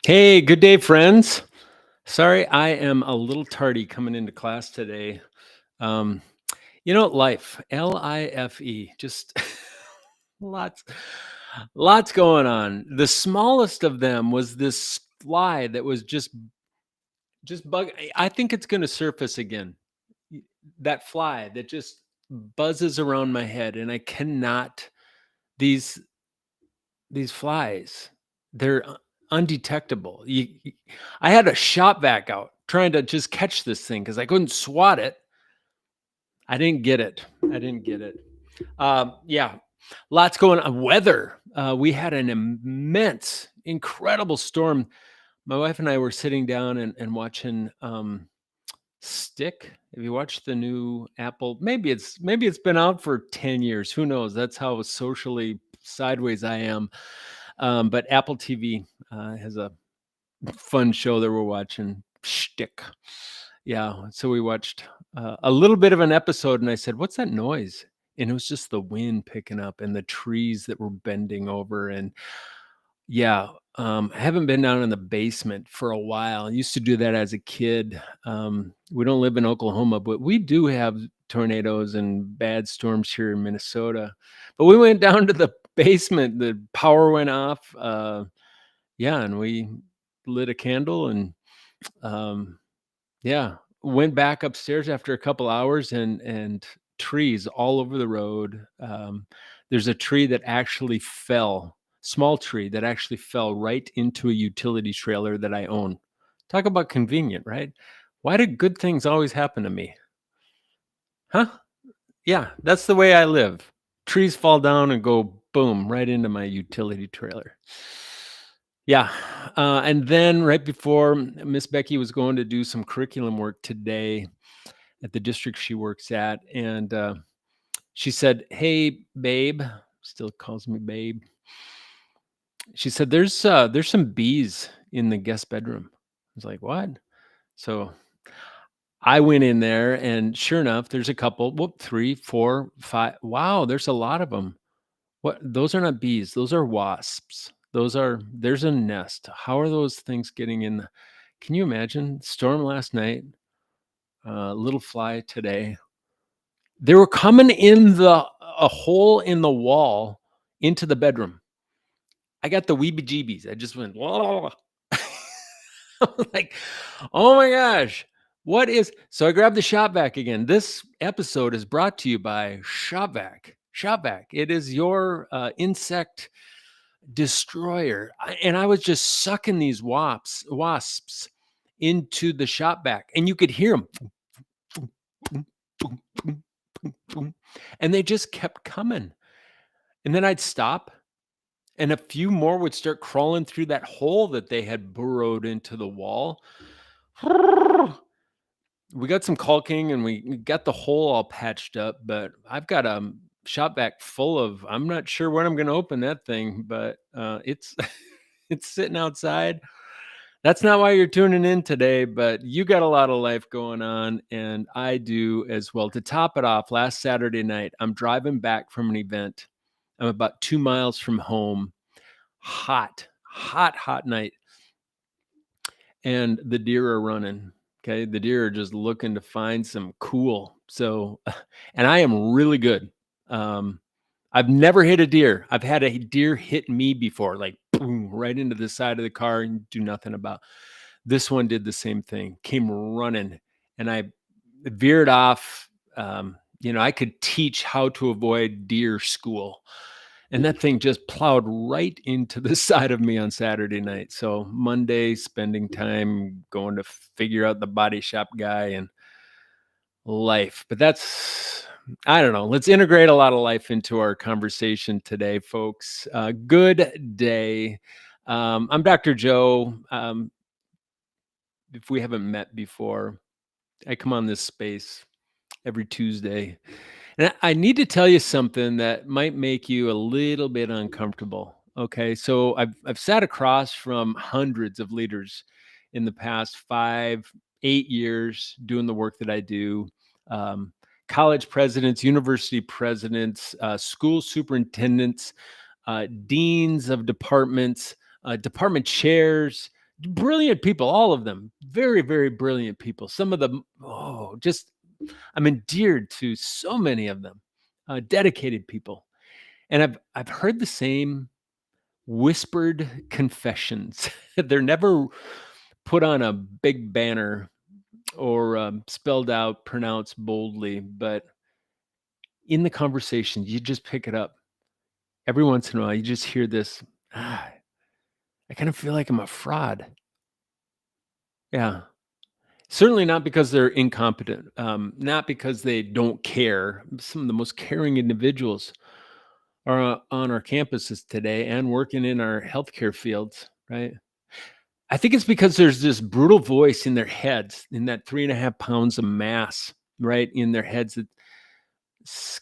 Hey, good day, friends. Sorry, I am a little tardy coming into class today. Um, life, Life, just lots, lots going on. The smallest of them was this fly that was just bug. I think it's going to surface again. Y- That fly that just buzzes around my head, and I cannot. These these flies, they're undetectable. I had a shop vac out trying to just catch this thing because I couldn't swat it. I didn't get it. I didn't get it. Yeah, lots going on. Weather. We had an immense, incredible storm. My wife and I were sitting down and watching Stick. Have you watched the new Apple? Maybe it's been out for 10 years. Who knows? That's how socially sideways I am. But Apple TV has a fun show that we're watching. Shtick. Yeah. So we watched a little bit of an episode, and I said, "What's that noise?" And it was just the wind picking up and the trees that were bending over. And yeah, I haven't been down in the basement for a while. I used to do that as a kid. We don't live in Oklahoma, but we do have tornadoes and bad storms here in Minnesota. But we went down to the basement. The power went off. Yeah, and we lit a candle and um, yeah, went back upstairs after a couple hours and trees all over the road. There's a tree that actually fell, small tree that actually fell right into a utility trailer that I own. Talk about convenient, right? Why do good things always happen to me? Huh? Yeah, that's the way I live. Trees fall down and go boom right into my utility trailer. Yeah, and then right before Miss Becky was going to do some curriculum work today at the district she works at, and she said, "Hey, babe," still calls me babe. She said, "There's some bees in the guest bedroom." I was like, "What?" So I went in there, and sure enough, there's a couple. Whoop, 3, 4, 5. Wow, there's a lot of them. What? Those are not bees. Those are wasps. There's a nest. How are those things getting in? Can you imagine? Storm last night, little fly today. They were coming in the a hole in the wall into the bedroom. I got the weebie-jeebies. I just went, "Whoa." I'm like, "Oh my gosh, what is" so I grabbed the shop vac again. This episode is brought to you by Shop Vac. Shop Vac. It is your insect destroyer. And I was just sucking these wasps into the shop vac, and you could hear them. And they just kept coming. And then I'd stop, and a few more would start crawling through that hole that they had burrowed into the wall. We got some caulking and we got the hole all patched up, but I've got a shop vac full of, I'm not sure when I'm going to open that thing, but it's it's sitting outside. That's not why you're tuning in today, but you got a lot of life going on, and I do as well. To top it off, last Saturday night, I'm driving back from an event. I'm about 2 miles from home. Hot, hot, hot night. And the deer are running. Okay. The deer are just looking to find some cool. So, and I am really good. Um, I've never hit a deer. I've had a deer hit me before, like boom, right into the side of the car and do nothing about. This one did the same thing, came running, and I veered off. I could teach how to avoid deer school. And that thing just plowed right into the side of me on Saturday night. So Monday, spending time going to figure out the body shop guy and life. But I don't know. Let's integrate a lot of life into our conversation today, folks. Good day. I'm Dr. Joe. If we haven't met before, I come on this space every Tuesday. And I need to tell you something that might make you a little bit uncomfortable. Okay. So I've sat across from hundreds of leaders in the past 5, 8 years doing the work that I do. Um, College presidents, university presidents, school superintendents, deans of departments, department chairs, Brilliant people, all of them. Very, very brilliant people. Some of them, oh, just I'm endeared to so many of them. Dedicated people. And I've heard the same whispered confessions. They're never put on a big banner or spelled out, pronounced boldly, but in the conversation, you just pick it up. Every once in a while, you just hear this. Ah, I kind of feel like I'm a fraud. Yeah. Certainly not because they're incompetent, not because they don't care. Some of the most caring individuals are on our campuses today and working in our healthcare fields, right? I think it's because there's this brutal voice in their heads, in that 3.5 pounds of mass, right? In their heads that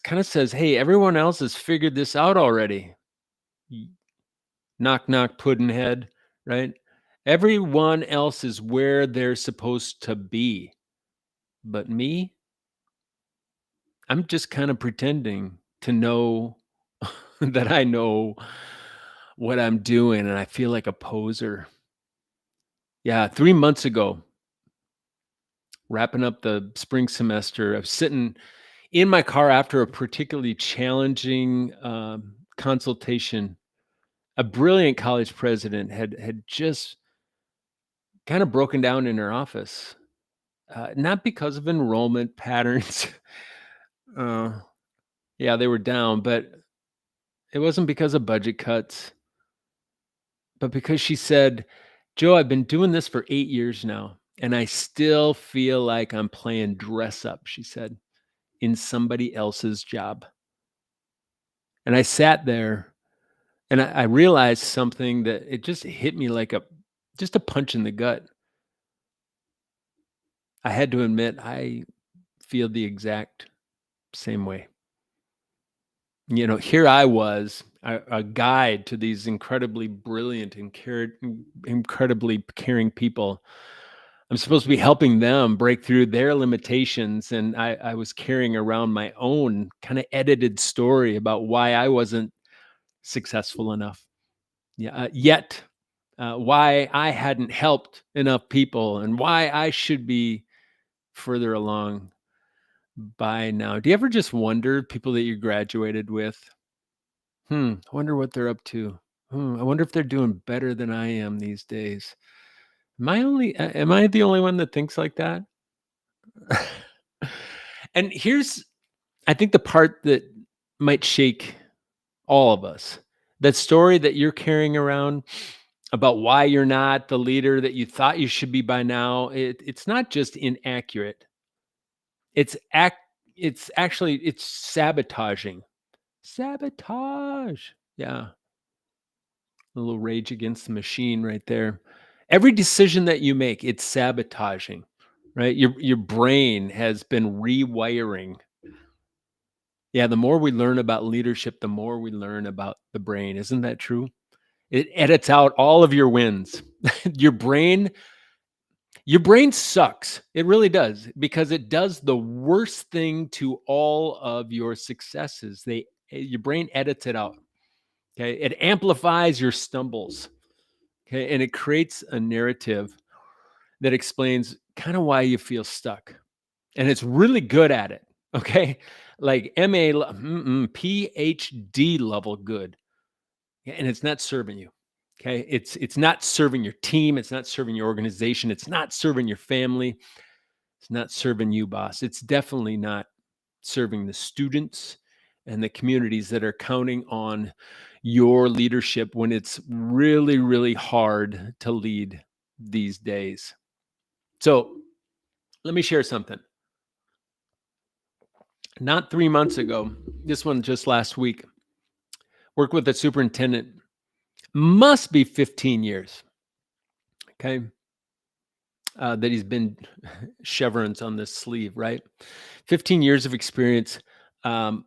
kind of says, hey, everyone else has figured this out already. Knock, knock, puddinhead, right? Everyone else is where they're supposed to be. But me, I'm just kind of pretending to know that I know what I'm doing, and I feel like a poser. Yeah, 3 months ago, wrapping up the spring semester, I was sitting in my car after a particularly challenging, consultation. A brilliant college president had just kinda broken down in her office, not because of enrollment patterns. Uh, yeah, they were down, but it wasn't because of budget cuts. But because she said, "Joe, I've been doing this for 8 years now, and I still feel like I'm playing dress up," she said, "in somebody else's job." And I sat there and I realized something that it just hit me like a punch in the gut. I had to admit I feel the exact same way. Here I was, a guide to these incredibly brilliant and incredibly caring people. I'm supposed to be helping them break through their limitations, and I was carrying around my own kinda edited story about why I wasn't successful enough. Yeah, yet, why I hadn't helped enough people and why I should be further along by now. Do you ever just wonder people that you graduated with? I wonder what they're up to. I wonder if they're doing better than I am these days. Am I the only one that thinks like that? And here's I think the part that might shake all of us. That story that you're carrying around about why you're not the leader that you thought you should be by now, it's not just inaccurate. It's act it's actually it's sabotaging. Sabotage. Yeah, a little rage against the machine right there. Every decision that you make, it's sabotaging, right? Your brain has been rewiring. Yeah, the more we learn about leadership, the more we learn about the brain. Isn't that true? It edits out all of your wins. Your brain your brain sucks. It really does because it does the worst thing to all of your successes. Your brain edits it out. Okay? It amplifies your stumbles. Okay? And it creates a narrative that explains kind of why you feel stuck. And it's really good at it. Okay? Like PhD level good. Yeah, and it's not serving you. Okay? It's not serving your team, it's not serving your organization, it's not serving your family, it's not serving you, boss. It's definitely not serving the students and the communities that are counting on your leadership when it's really, really hard to lead these days. So, let me share something. Not 3 months ago, this one just last week, worked with a superintendent, must be 15 years, okay, that he's been chevrons on this sleeve, right? 15 years of experience, um,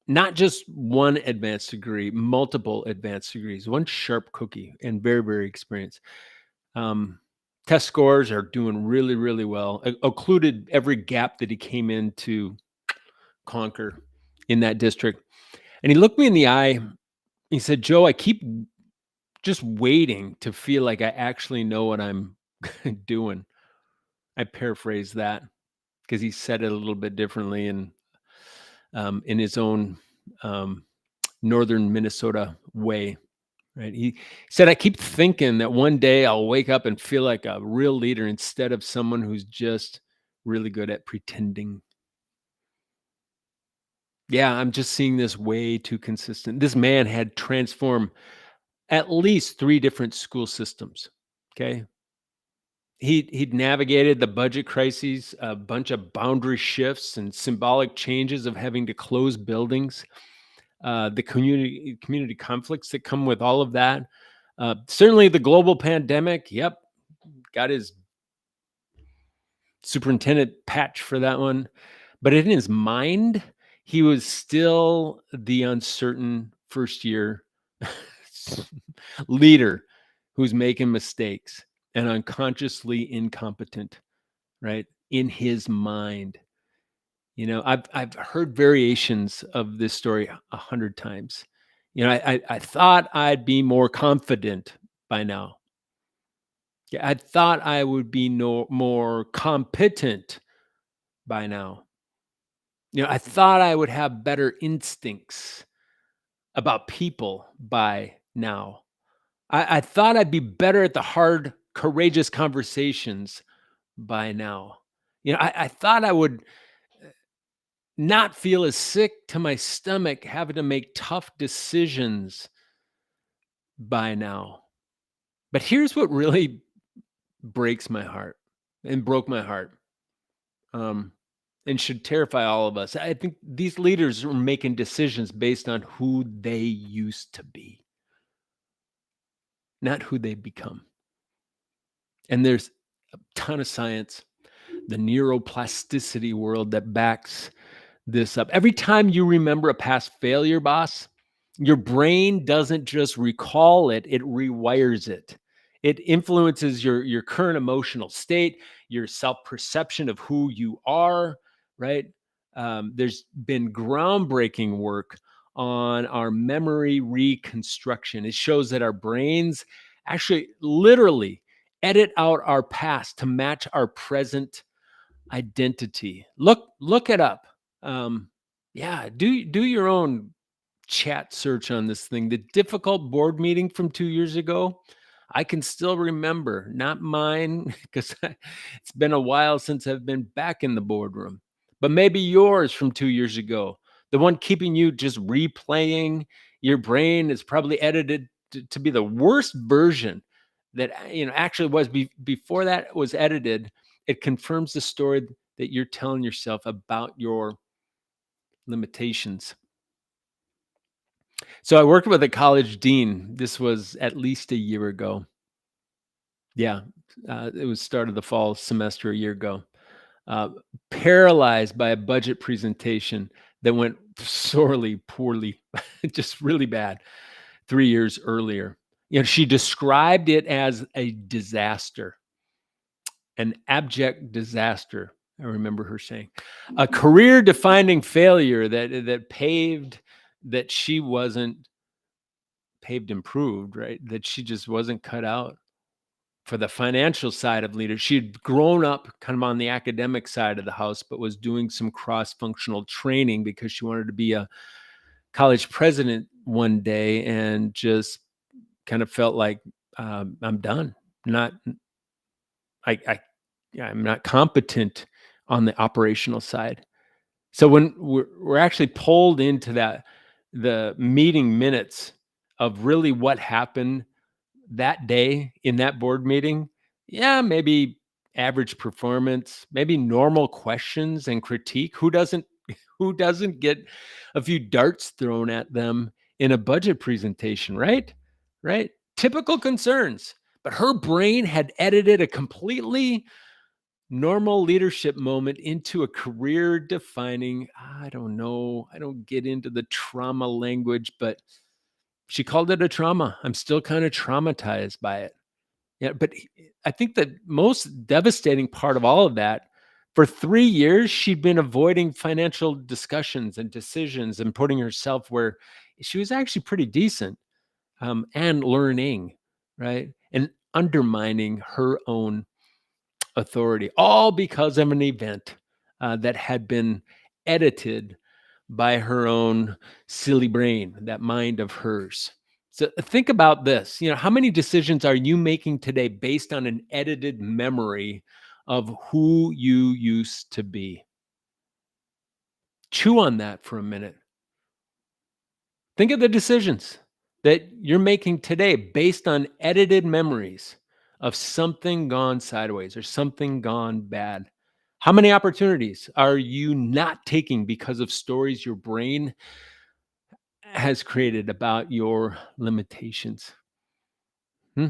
not just one advanced degree, multiple advanced degrees, one sharp cookie, and very, very experienced. Um, Test scores are doing really, really well. Occluded every gap that he came in to conquer in that district. And he looked me in the eye. He said, "Joe, I keep just waiting to feel like I actually know what I'm doing. I paraphrase that because he said it a little bit differently in his own um, northern Minnesota way. Right? He said, "I keep thinking that one day I'll wake up and feel like a real leader instead of someone who's just really good at pretending." Yeah, I'm just seeing this way too consistent. This man had transformed at least 3 different school systems, okay? He'd navigated the budget crises, a bunch of boundary shifts and symbolic changes of having to close buildings, the community conflicts that come with all of that. Certainly the global pandemic, yep, got his superintendent patch for that one. But in his mind, he was still the uncertain first year leader who's making mistakes and unconsciously incompetent, right? In his mind. I've heard variations of this story 100 times. I thought I'd be more confident by now. Yeah, I thought I would be more competent by now. I thought I would have better instincts about people by now. I thought I'd be better at the hard, courageous conversations by now. I thought I would not feel as sick to my stomach having to make tough decisions by now. But here's what really breaks my heart and broke my heart. Um, and should terrify all of us. I think these leaders are making decisions based on who they used to be, not who they've become. And there's a ton of science, the neuroplasticity world that backs this up. Every time you remember a past failure, boss, your brain doesn't just recall it, it rewires it. It influences your current emotional state, your self-perception of who you are, right? There's been groundbreaking work on our memory reconstruction. It shows that our brains actually literally edit out our past to match our present identity. Look it up. Yeah, do your own chat search on this thing. The difficult board meeting from 2 years ago, I can still remember, not mine, because it's been a while since I've been back in the boardroom, but maybe yours from 2 years ago. The one keeping you just replaying. Your brain is probably edited to be the worst version that actually was before that was edited. It confirms the story that you're telling yourself about your limitations. So I worked with a college dean. This was at least a year ago. Yeah, it was start of the fall semester a year ago. Uh, Paralyzed by a budget presentation that went sorely poorly, just really bad 3 years earlier. She described it as a disaster, an abject disaster. I remember her saying, a career-defining failure that she wasn't improved, right? That she just wasn't cut out for the financial side of leadership. She'd grown up kind of on the academic side of the house, but was doing some cross-functional training because she wanted to be a college president one day, and just kind of felt like, I'm done. Not I Yeah, I'm not competent on the operational side. So when we're actually pulled into the meeting minutes of really what happened that day in that board meeting, yeah, maybe average performance, maybe normal questions and critique. Who doesn't get a few darts thrown at them in a budget presentation, right? Right? Typical concerns. But her brain had edited a completely normal leadership moment into a career defining, I don't know, I don't get into the trauma language, but she called it a trauma. I'm still kind of traumatized by it. Yeah, but I think the most devastating part of all of that, for 3 years, she'd been avoiding financial discussions and decisions and putting herself where she was actually pretty decent. and learning, right? And undermining her own authority, all because of an event that had been edited by her own silly brain, that mind of hers. So think about this. How many decisions are you making today based on an edited memory of who you used to be? Chew on that for a minute. Think of the decisions that you're making today based on edited memories of something gone sideways or something gone bad. How many opportunities are you not taking because of stories your brain has created about your limitations? Hmm?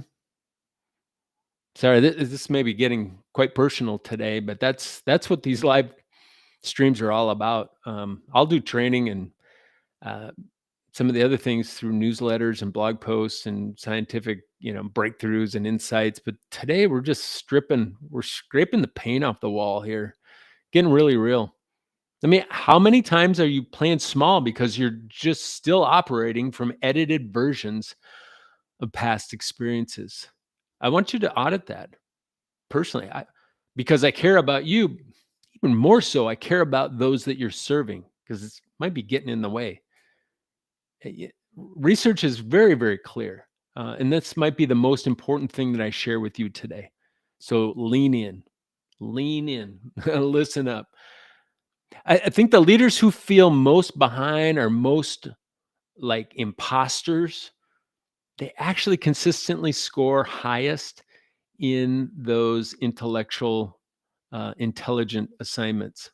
Sorry, this may be getting quite personal today, but that's what these live streams are all about. I'll do training and uh, some of the other things through newsletters and blog posts and scientific, breakthroughs and insights. But today we're scraping the paint off the wall here, getting really real. I mean, how many times are you playing small because you're just still operating from edited versions of past experiences? I want you to audit that personally, because I care about you. Even more so, I care about those that you're serving because it might be getting in the way. Research is very, very clear. And this might be the most important thing that I share with you today. So lean in, listen up. I think the leaders who feel most behind are most like imposters. They actually consistently score highest in those intellectual, intelligent assignments.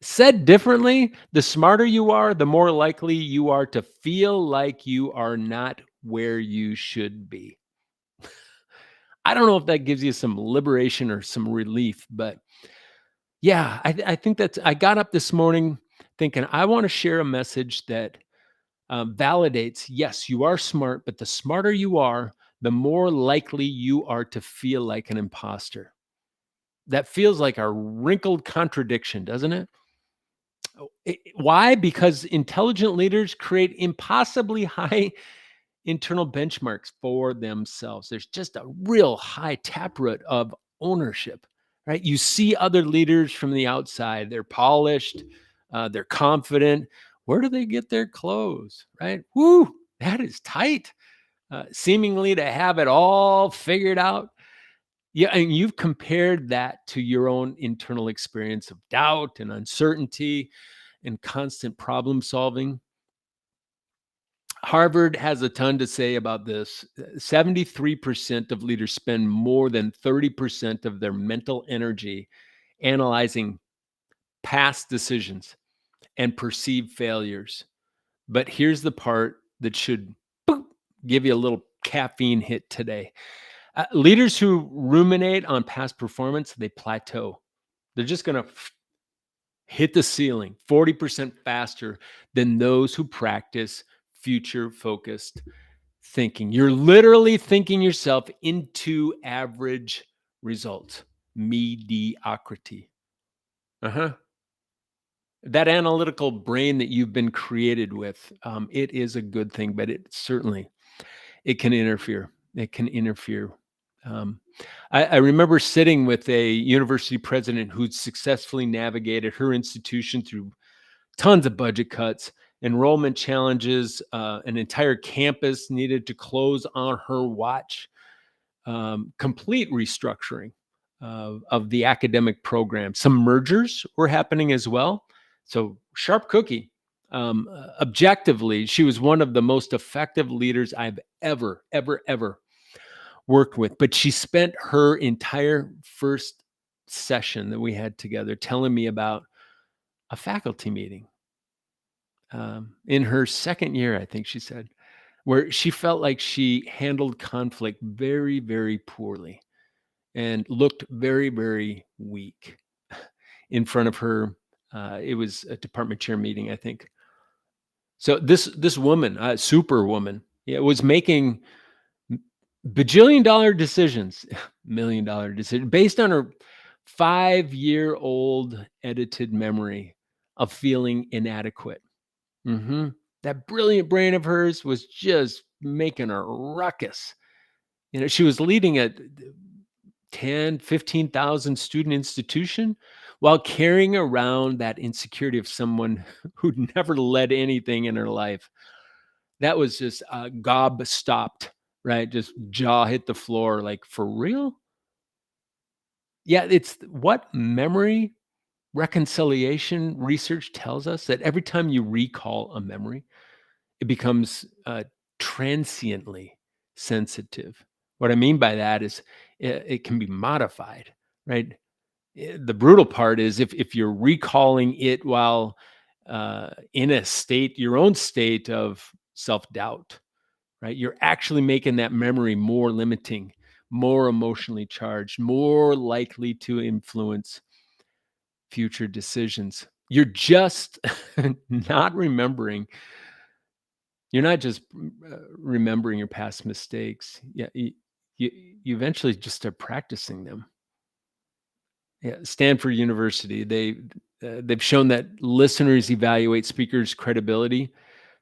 Said differently, the smarter you are, the more likely you are to feel like you are not where you should be. I don't know if that gives you some liberation or some relief, but yeah, I think I got up this morning thinking I want to share a message that validates yes, you are smart, but the smarter you are, the more likely you are to feel like an imposter. That feels like a wrinkled contradiction, doesn't it? Why? Because intelligent leaders create impossibly high internal benchmarks for themselves. There's just a real high taproot of ownership, right? You see other leaders from the outside, they're polished, they're confident. Where do they get their clothes, right? Woo, that is tight. Seemingly to have it all figured out. Yeah, and you've compared that to your own internal experience of doubt and uncertainty and constant problem solving. Harvard has a ton to say about this. 73% of leaders spend more than 30% of their mental energy analyzing past decisions and perceived failures. But here's the part that should boop, give you a little caffeine hit today. Leaders who ruminate on past performance, they plateau. They're just going to hit the ceiling 40% faster than those who practice future focused thinking. You're literally thinking yourself into average results, mediocrity. Uh-huh. That analytical brain that you've been created with, it is a good thing, but it can interfere. It can interfere. Um, I remember sitting with a university president who'd successfully navigated her institution through tons of budget cuts, enrollment challenges, an entire campus needed to close on her watch, complete restructuring of the academic program. Some mergers were happening as well. So, sharp cookie. Objectively, she was one of the most effective leaders I've ever worked with. But she spent her entire first session that we had together telling me about a faculty meeting in her second year, I think she said, where she felt like she handled conflict very, very poorly and looked very, very weak in front of her. It was a department chair meeting, I think. So this woman, super woman, yeah, was making bajillion-dollar decisions, million-dollar decision based on her 5-year-old edited memory of feeling inadequate. Mhm. That brilliant brain of hers was just making a ruckus. She was leading a 10, 15,000 student institution while carrying around that insecurity of someone who'd never led anything in her life. That was just gob stopped, right? Just jaw hit the floor. Like, for real? Yeah, it's what memory reconciliation research tells us, that every time you recall a memory, it becomes transiently sensitive. What I mean by that is it can be modified, right? The brutal part is if you're recalling it while in a state, your own state of self doubt, right? You're actually making that memory more limiting, more emotionally charged, more likely to influence future decisions. You're just not remembering. You're not just remembering your past mistakes. Yeah, you, you eventually just start practicing them. Yeah, Stanford University, they've shown that listeners evaluate speakers' credibility.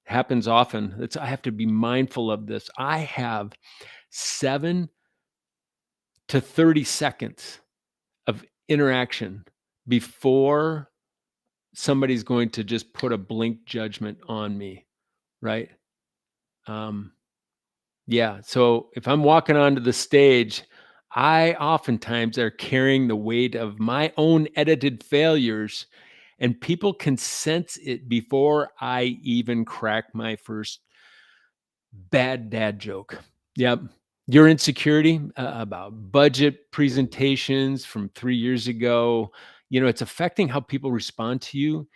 Happens often. I have to be mindful of this. I have 7 to 30 seconds of interaction before somebody's going to just put a blink judgment on me, right? Um, yeah. So if I'm walking onto the stage, I oftentimes are carrying the weight of my own edited failures, and people can sense it before I even crack my first bad dad joke. Yep. Your insecurity about budget presentations from 3 years ago, it's affecting how people respond to you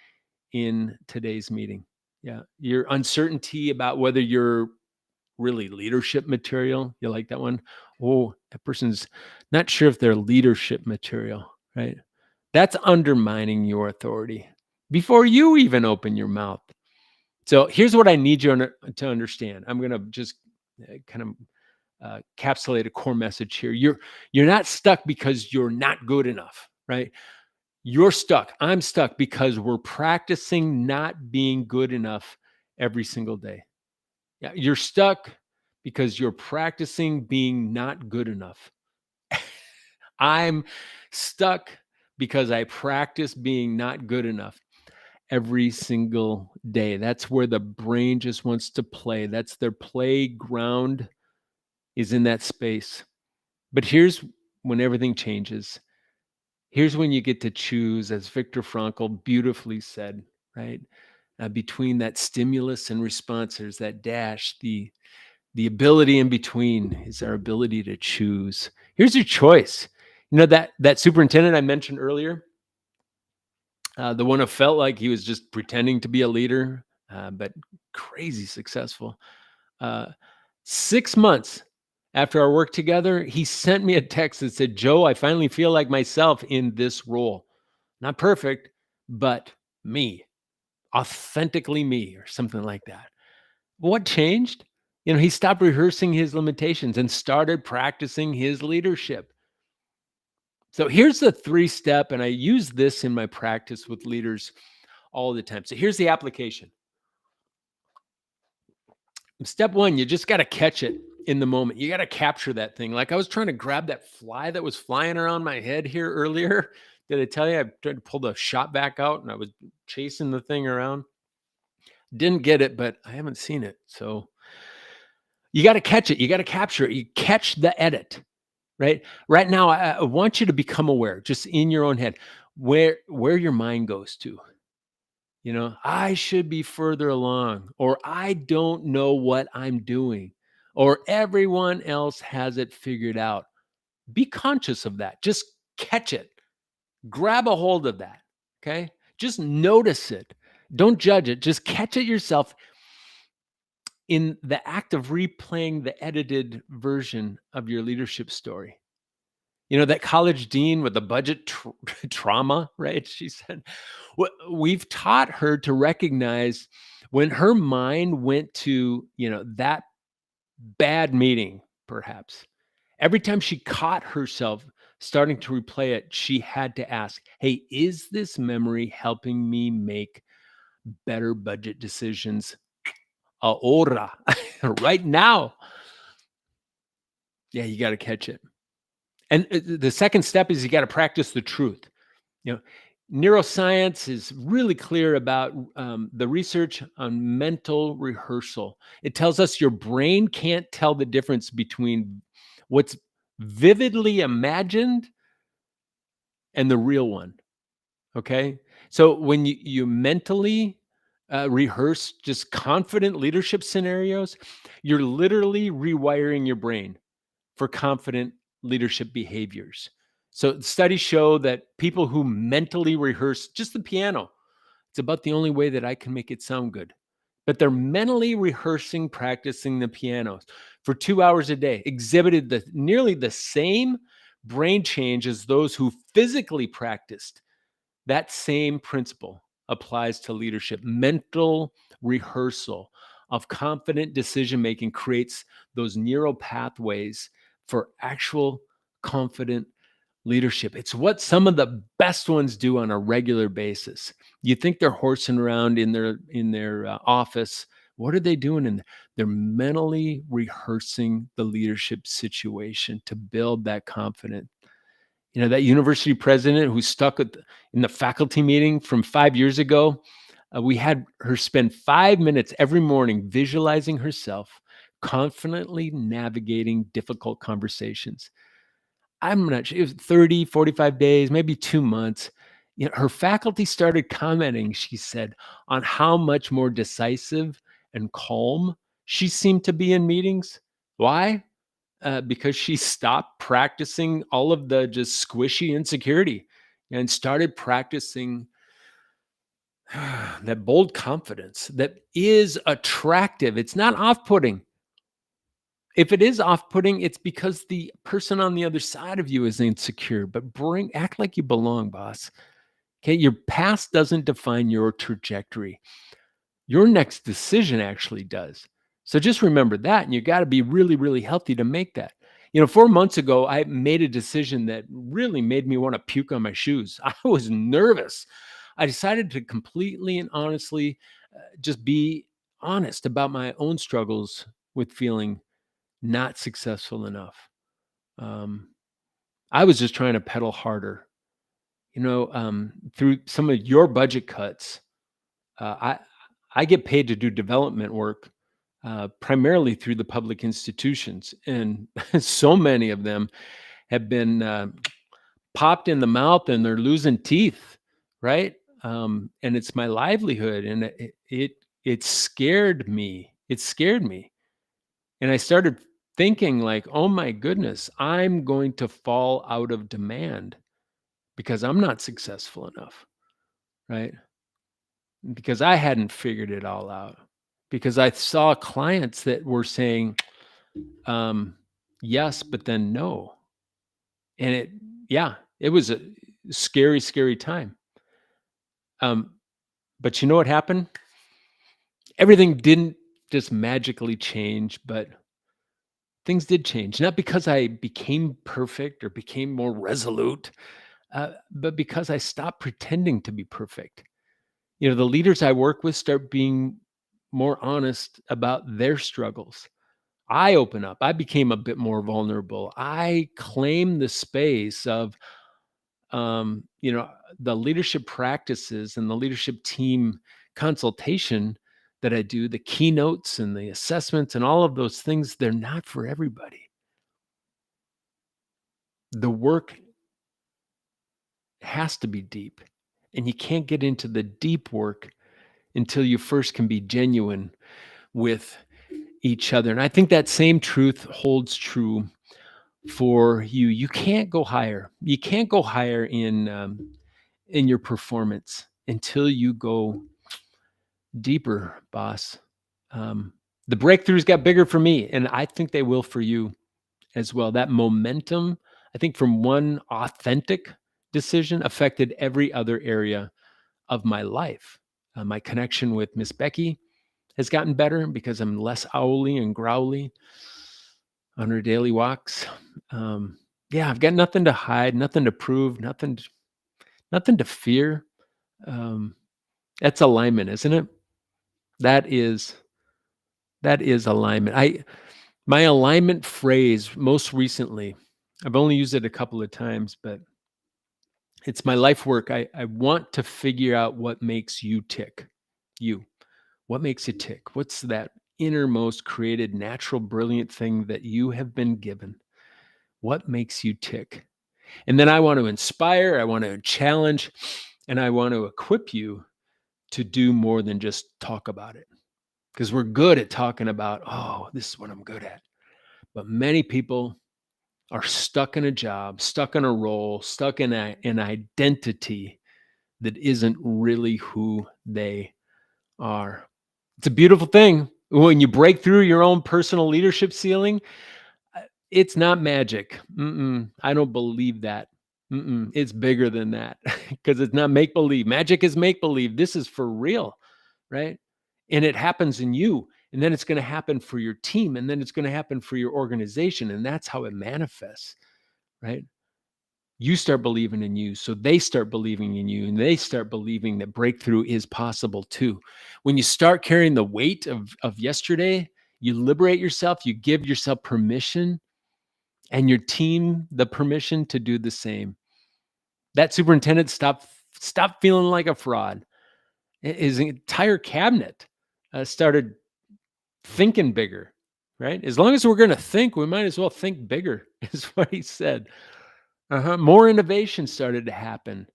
in today's meeting. Yeah. Your uncertainty about whether you're really leadership material. You like that one? Oh, that person's not sure if they're leadership material, right? That's undermining your authority before you even open your mouth. So here's what I need you to understand. I'm going to just kind of capsulate a core message here. You're not stuck because you're not good enough, right? You're stuck. I'm stuck because we're practicing not being good enough every single day. Yeah, you're stuck because you're practicing being not good enough. I'm stuck because I practice being not good enough every single day. That's where the brain just wants to play. That's their playground, is in that space. But here's when everything changes. Here's when you get to choose, as Viktor Frankl beautifully said, right? Between that stimulus and response, there's that dash. The ability in between is our ability to choose. Here's your choice. That superintendent I mentioned earlier, the one who felt like he was just pretending to be a leader, but crazy successful. Uh, 6 months after our work together, he sent me a text that said, "Joe, I finally feel like myself in this role. Not perfect, but me, authentically me," or something like that. What changed? He stopped rehearsing his limitations and started practicing his leadership. So here's the 3-step, and I use this in my practice with leaders all the time. So here's the application. Step 1, you just got to catch it in the moment. You got to capture that thing. Like I was trying to grab that fly that was flying around my head here earlier. Did I tell you I tried to pull the shot back out and I was chasing the thing around? Didn't get it, but I haven't seen it. So you got to catch it. You got to capture it. You catch the edit, right? Right now, I want you to become aware, just in your own head, where your mind goes to. I should be further along, or I don't know what I'm doing, or everyone else has it figured out. Be conscious of that. Just catch it. Grab a hold of that. Okay. Just notice it. Don't judge it. Just catch it yourself in the act of replaying the edited version of your leadership story. That college dean with the budget trauma, right? She said, we've taught her to recognize when her mind went to, that bad meeting, perhaps. Every time she caught herself starting to replay it, she had to ask, hey, is this memory helping me make better budget decisions ahora, right now. Yeah, you got to catch it. And the second step is you got to practice the truth. You know, neuroscience is really clear about the research on mental rehearsal. It tells us your brain can't tell the difference between what's vividly imagined and the real one. Okay. So when you mentally rehearse just confident leadership scenarios, you're literally rewiring your brain for confident leadership behaviors. So studies show that people who mentally rehearse just the piano, it's about the only way that I can make it sound good. But they're mentally rehearsing, practicing the pianos for 2 hours a day, exhibited nearly the same brain change as those who physically practiced. That same principle applies to leadership. Mental rehearsal of confident decision making creates those neural pathways for actual confident leadership. It's what some of the best ones do on a regular basis. You think they're horsing around in their office. What are they doing they're mentally rehearsing the leadership situation to build that confidence. That university president who stuck in the faculty meeting from 5 years ago, we had her spend 5 minutes every morning visualizing herself confidently navigating difficult conversations. I'm not sure, it was 30, 45 days, maybe 2 months. Her faculty started commenting, she said, on how much more decisive and calm she seemed to be in meetings. Why? Because she stopped practicing all of the just squishy insecurity and started practicing that bold confidence that is attractive. It's not off putting. If it is off putting, it's because the person on the other side of you is insecure, but act like you belong, boss. Okay. Your past doesn't define your trajectory. Your next decision actually does. So just remember that, and you got to be really, really healthy to make that. 4 months ago, I made a decision that really made me want to puke on my shoes. I was nervous. I decided to completely and honestly just be honest about my own struggles with feeling not successful enough. Um, I was just trying to pedal harder. Through some of your budget cuts, I get paid to do development work, primarily through the public institutions, and so many of them have been popped in the mouth, and they're losing teeth, right? And it's my livelihood, and it scared me. It scared me, and I started thinking like, "Oh my goodness, I'm going to fall out of demand because I'm not successful enough," right? Because I hadn't figured it all out. Because I saw clients that were saying, um, yes, but then no. And yeah, it was a scary, scary time. Um, but you know what happened? Everything didn't just magically change, but things did change. Not because I became perfect or became more resolute, but because I stopped pretending to be perfect. The leaders I work with start being more honest about their struggles. I open up. I became a bit more vulnerable. I claim the space of, um, you know, the leadership practices and the leadership team consultation that I do, the keynotes and the assessments and all of those things, they're not for everybody. The work has to be deep, and you can't get into the deep work until you first can be genuine with each other. And I think that same truth holds true for you. You can't go higher. You can't go higher in your performance until you go deeper, boss. Um, the breakthroughs got bigger for me, and I think they will for you as well. That momentum, I think, from one authentic decision affected every other area of my life. My connection with Miss Becky has gotten better because I'm less owly and growly on her daily walks. Um, yeah, I've got nothing to hide, nothing to prove, nothing to fear. Um, that's alignment, isn't it? That is That is alignment. My alignment phrase most recently, I've only used it a couple of times, but it's my life work. I want to figure out what makes you tick. You. What makes you tick? What's that innermost created natural brilliant thing that you have been given? What makes you tick? And then I want to inspire, I want to challenge, and I want to equip you to do more than just talk about it. Because we're good at talking about, oh, this is what I'm good at. But many people are stuck in a job, stuck in a role, stuck in an identity that isn't really who they are. It's a beautiful thing. When you break through your own personal leadership ceiling, it's not magic. I don't believe that. It's bigger than that because it's not make believe. Magic is make believe. This is for real, right? And it happens in you. And then it's going to happen for your team. And then it's going to happen for your organization. And that's how it manifests, right? You start believing in you, so they start believing in you, and they start believing that breakthrough is possible too. When you start carrying the weight of yesterday, you liberate yourself, you give yourself permission and your team the permission to do the same. That superintendent stopped feeling like a fraud. His entire cabinet started thinking bigger, right? As long as we're going to think, we might as well think bigger, is what he said. More innovation started to happen,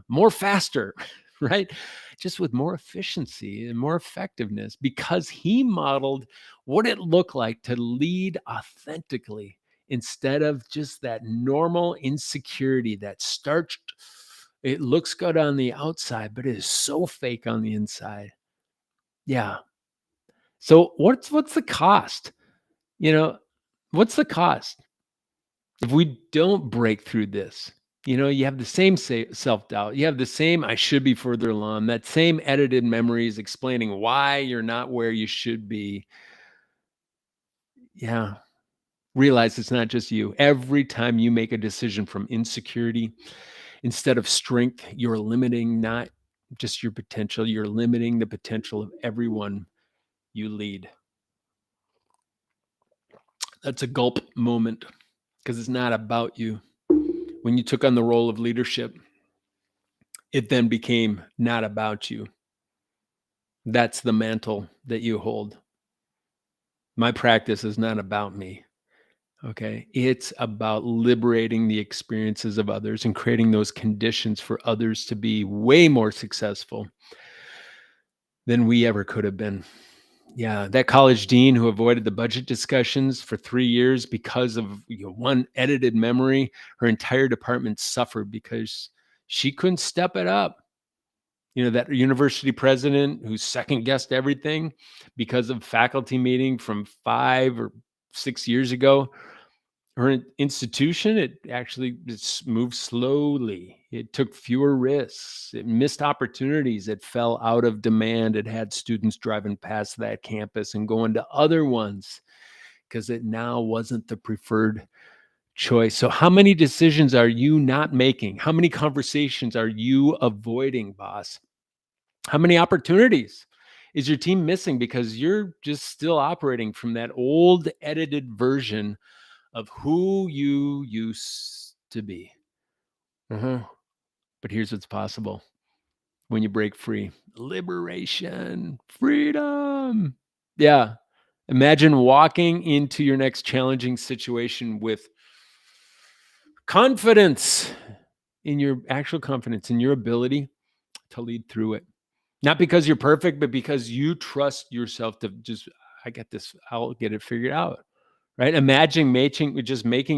more faster, right? Just with more efficiency and more effectiveness because he modeled what it looked like to lead authentically instead of just that normal insecurity that starched. It looks good on the outside, but it is so fake on the inside. Yeah. So what's the cost? You know, what's the cost? If we don't break through this, you have the same self-doubt. You have the same I should be further along, that same edited memories explaining why you're not where you should be. Yeah. Realize it's not just you. Every time you make a decision from insecurity instead of strength, you're limiting not just your potential, you're limiting the potential of everyone you lead. That's a gulp moment because it's not about you. When you took on the role of leadership, it then became not about you. That's the mantle that you hold. My practice is not about me. Okay. It's about liberating the experiences of others and creating those conditions for others to be way more successful than we ever could have been. Yeah. That college dean who avoided the budget discussions for 3 years because of one edited memory, her entire department suffered because she couldn't step it up. That university president who second guessed everything because of faculty meeting from 5 or 6 years ago. Her institution, it's moved slowly. It took fewer risks. It missed opportunities. It fell out of demand. It had students driving past that campus and going to other ones because it now wasn't the preferred choice. So how many decisions are you not making? How many conversations are you avoiding, boss? How many opportunities is your team missing because you're just still operating from that old edited version of who you used to be? Uh-huh. But here's what's possible when you break free: liberation, freedom. Yeah. Imagine walking into your next challenging situation with confidence confidence in your ability to lead through it. Not because you're perfect, but because you trust yourself to just, I get this, I'll get it figured out, right? Imagine making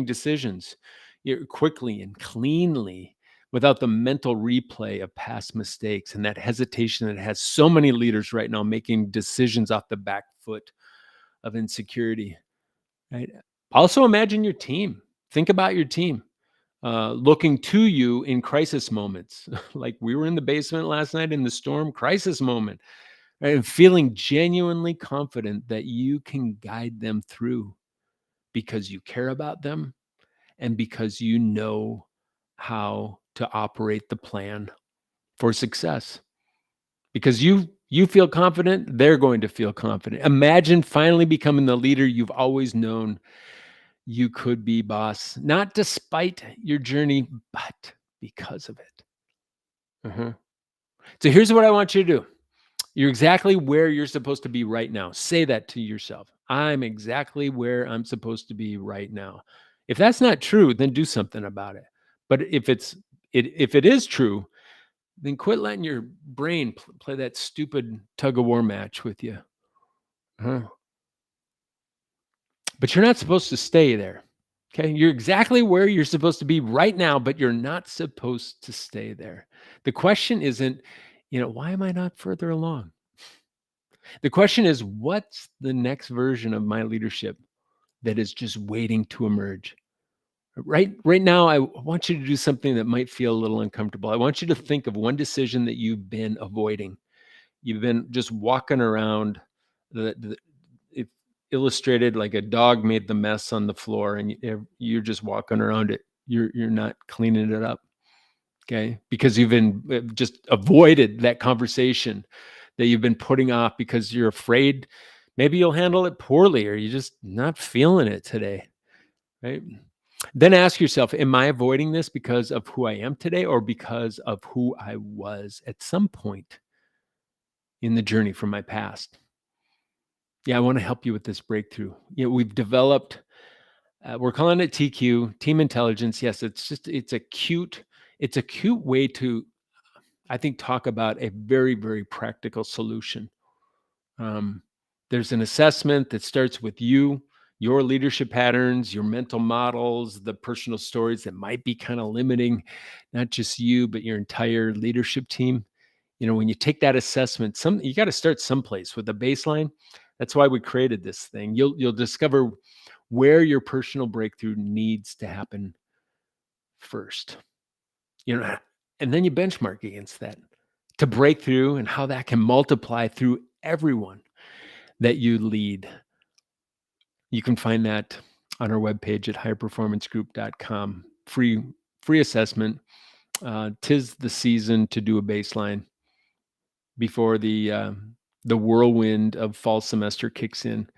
decisions quickly and cleanly without the mental replay of past mistakes and that hesitation that has so many leaders right now making decisions off the back foot of insecurity, right? Also, imagine your team. Think about your team looking to you in crisis moments. Like we were in the basement last night in the storm, crisis moment, right? And feeling genuinely confident that you can guide them through because you care about them and because you know how to operate the plan for success. because you feel confident, they're going to feel confident. Imagine finally becoming the leader you've always known you could be, boss, not despite your journey, but because of it. Mhm. So here's what I want you to do. You're exactly where you're supposed to be right now. Say that to yourself. I'm exactly where I'm supposed to be right now. If that's not true, then do something about it. But if it is true, then quit letting your brain play that stupid tug of war match with you. Uh-huh. But you're not supposed to stay there. Okay? You're exactly where you're supposed to be right now, but you're not supposed to stay there. The question isn't, why am I not further along? The question is, what's the next version of my leadership that is just waiting to emerge? Right now, I want you to do something that might feel a little uncomfortable. I want you to think of one decision that you've been avoiding. You've been just walking around the it illustrated like a dog made the mess on the floor, and you're just walking around it. You're not cleaning it up, okay? Because you've been just avoided that conversation that you've been putting off because you're afraid maybe you'll handle it poorly, or you're just not feeling it today, right? Then ask yourself, am I avoiding this because of who I am today, or because of who I was at some point in the journey from my past? Yeah, I want to help you with this breakthrough. We've developed, we're calling it TQ, team intelligence. Yes, it's a cute way to, I think, talk about a very, very practical solution. Um, there's an assessment that starts with you, your leadership patterns, your mental models, the personal stories that might be kind of limiting, not just you, but your entire leadership team. When you take that assessment, you got to start someplace with a baseline. That's why we created this thing. You'll discover where your personal breakthrough needs to happen first. You know, and then you benchmark against that to break through, and how that can multiply through everyone that you lead. You can find that on our webpage at higherperformancegroup.com. Free assessment. Tis the season to do a baseline before the whirlwind of fall semester kicks in.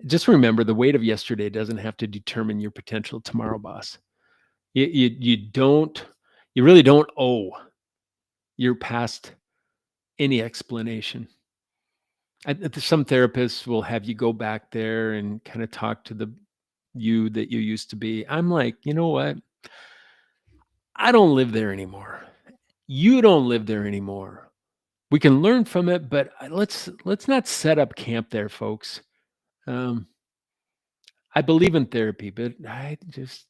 Just remember, the weight of yesterday doesn't have to determine your potential tomorrow, boss. You really don't owe your past any explanation. Some therapists will have you go back there and kind of talk to the you that you used to be. I'm like, you know what? I don't live there anymore. You don't live there anymore. We can learn from it, but let's not set up camp there, folks. Um, I believe in therapy, but I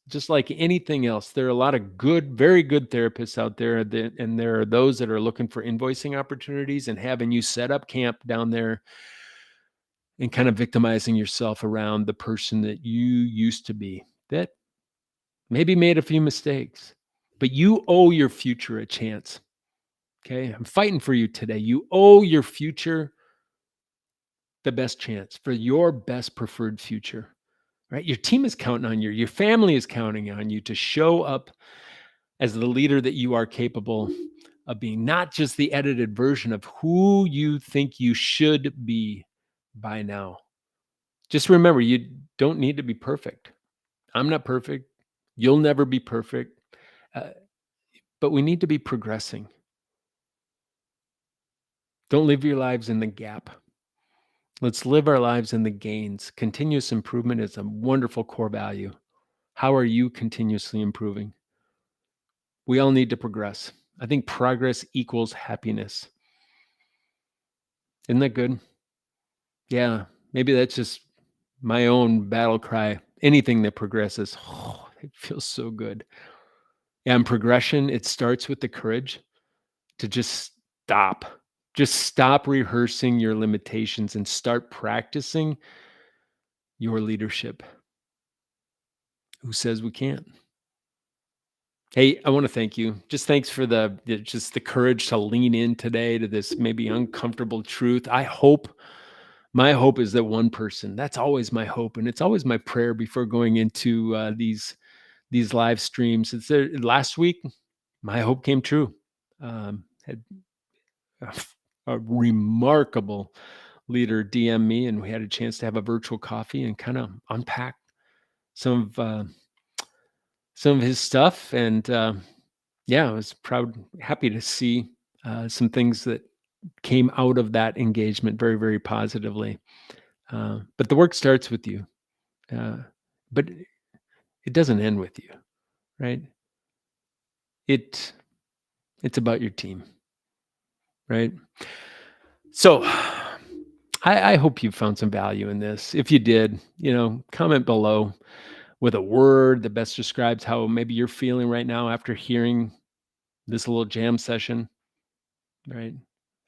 just like anything else, there are a lot of good, very good therapists out there, and there are those that are looking for invoicing opportunities and having you set up camp down there and kind of victimizing yourself around the person that you used to be that maybe made a few mistakes. But you owe your future a chance. Okay? I'm fighting for you today. You owe your future the best chance for your best preferred future. Right? Your team is counting on you. Your family is counting on you to show up as the leader that you are capable of being, not just the edited version of who you think you should be by now. Just remember, you don't need to be perfect. I'm not perfect. You'll never be perfect. Uh, but we need to be progressing. Don't live your lives in the gap. Let's live our lives in the gains. Continuous improvement is a wonderful core value. How are you continuously improving? We all need to progress. I think progress equals happiness. Isn't that good? Yeah, maybe that's just my own battle cry. Anything that progresses, oh, it feels so good. Yeah, and progression, it starts with the courage to stop. Just stop rehearsing your limitations and start practicing your leadership. Who says we can't? Hey, I want to thank you. Just thanks for just the courage to lean in today to this maybe uncomfortable truth. My hope is that one person. That's always my hope, and it's always my prayer before going into these live streams. It's last week, my hope came true. Had a remarkable leader DM me, and we had a chance to have a virtual coffee and kind of unpack some of uh, some of his stuff. And yeah, I was happy to see some things that came out of that engagement very, very positively. But the work starts with you, uh, but it doesn't end with you, right? It it's about your team, right? So I hope you found some value in this. If you did, comment below with a word that best describes how maybe you're feeling right now after hearing this little jam session, right?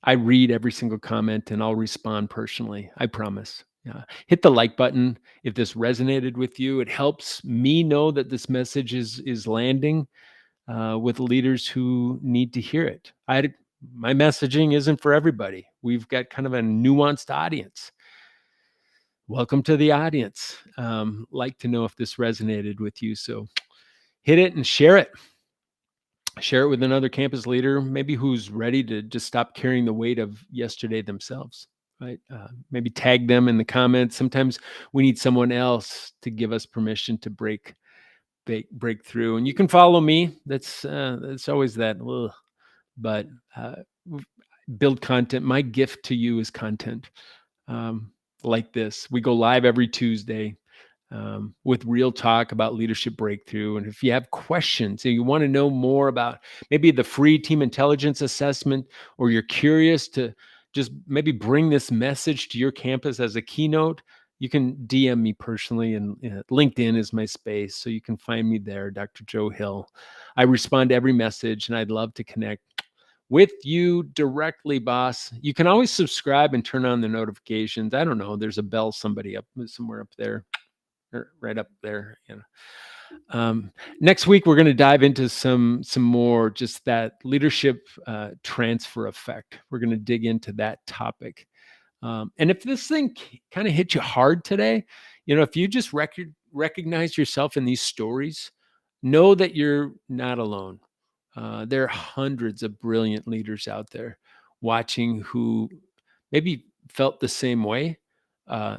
I read every single comment and I'll respond personally. I promise. Yeah. Hit the like button if this resonated with you. It helps me know that this message is landing with leaders who need to hear it. My messaging isn't for everybody. We've got kind of a nuanced audience. Welcome to the audience. Like to know if this resonated with you. So hit it and share it. Share it with another campus leader, maybe who's ready to just stop carrying the weight of yesterday themselves, right? Maybe tag them in the comments. Sometimes we need someone else to give us permission to break through. And you can follow me. That's always that. Ugh. But build content. My gift to you is content like this. We go live every Tuesday with real talk about leadership breakthrough. And if you have questions and you want to know more about maybe the free team intelligence assessment, or you're curious to just maybe bring this message to your campus as a keynote, you can DM me personally, and LinkedIn is my space. So you can find me there, Dr. Joe Hill. I respond to every message and I'd love to connect with you directly, boss. You can always subscribe and turn on the notifications. I don't know. There's a bell somewhere up there, or right up there. Next week we're going to dive into some more just that leadership transfer effect. We're going to dig into that topic. And if this thing kind of hit you hard today, if you just recognize yourself in these stories, know that you're not alone. There are hundreds of brilliant leaders out there watching who maybe felt the same way.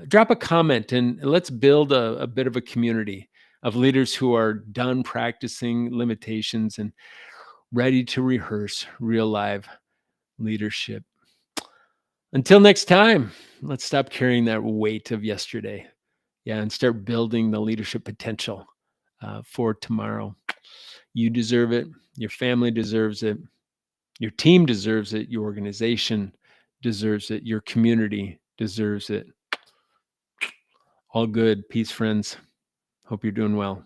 Drop a comment and let's build a bit of a community of leaders who are done practicing limitations and ready to rehearse real live leadership. Until next time, let's stop carrying that weight of yesterday. Yeah, and start building the leadership potential for tomorrow. You deserve it. Your family deserves it. Your team deserves it. Your organization deserves it. Your community deserves it. All good. Peace, friends. Hope you're doing well.